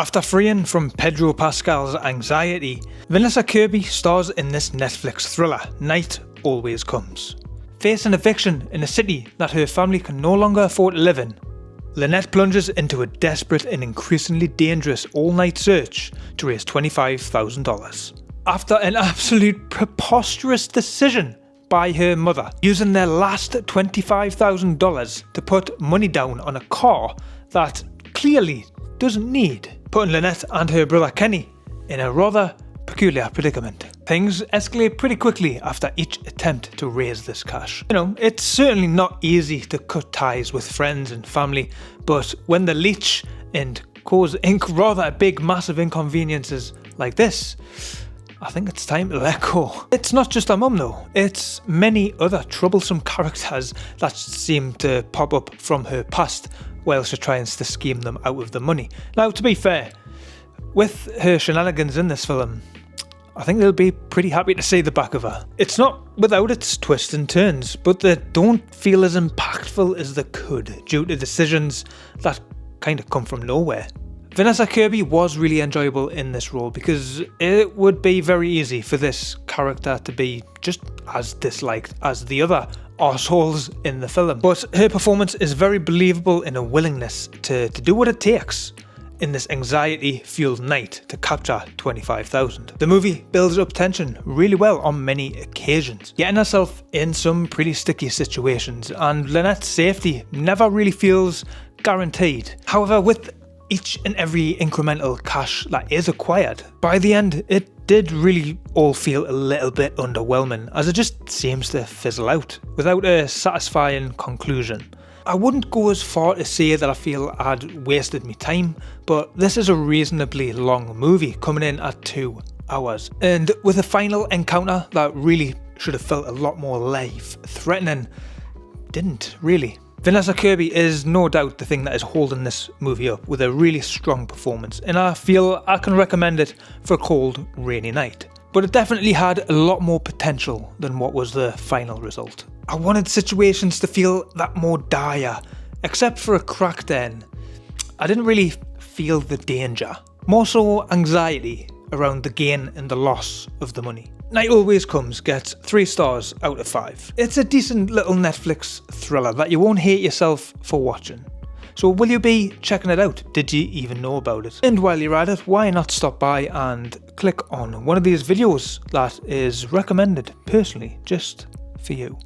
After freeing from Pedro Pascal's anxiety, Vanessa Kirby stars in this Netflix thriller, Night Always Comes. Facing eviction in a city that her family can no longer afford to live in, Lynette plunges into a desperate and increasingly dangerous all-night search to raise $25,000. After an absolute preposterous decision by her mother, using their last $25,000 to put money down on a car that clearly doesn't need, putting Lynette and her brother Kenny in a rather peculiar predicament. Things escalate pretty quickly after each attempt to raise this cash. You know, it's certainly not easy to cut ties with friends and family, but when they leech and cause rather big massive inconveniences like this, I think it's time to let go. It's not just her mum though, it's many other troublesome characters that seem to pop up from her past while she tries to scheme them out of the money. Now, to be fair, with her shenanigans in this film, I think they'll be pretty happy to see the back of her. It's not without its twists and turns, but they don't feel as impactful as they could due to decisions that kind of come from nowhere. Vanessa Kirby was really enjoyable in this role because it would be very easy for this character to be just as disliked as the other arseholes in the film. But her performance is very believable in a willingness to do what it takes in this anxiety-fueled night to capture $25,000. The movie builds up tension really well on many occasions, getting herself in some pretty sticky situations, and Lynette's safety never really feels guaranteed. However, with each and every incremental cash that is acquired, by the end it did really all feel a little bit underwhelming, as it just seems to fizzle out without a satisfying conclusion. I wouldn't go as far to say that I feel I'd wasted my time, but this is a reasonably long movie coming in at 2 hours, and with a final encounter that really should have felt a lot more life-threatening, didn't really. Vanessa Kirby is no doubt the thing that is holding this movie up with a really strong performance, and I feel I can recommend it for a cold, rainy night. But it definitely had a lot more potential than what was the final result. I wanted situations to feel that more dire, except for a cracked end. I didn't really feel the danger, more so anxiety around the gain and the loss of the money. Night Always Comes gets 3 stars out of 5. It's a decent little Netflix thriller that you won't hate yourself for watching. So will you be checking it out? Did you even know about it? And while you're at it, why not stop by and click on one of these videos that is recommended personally just for you.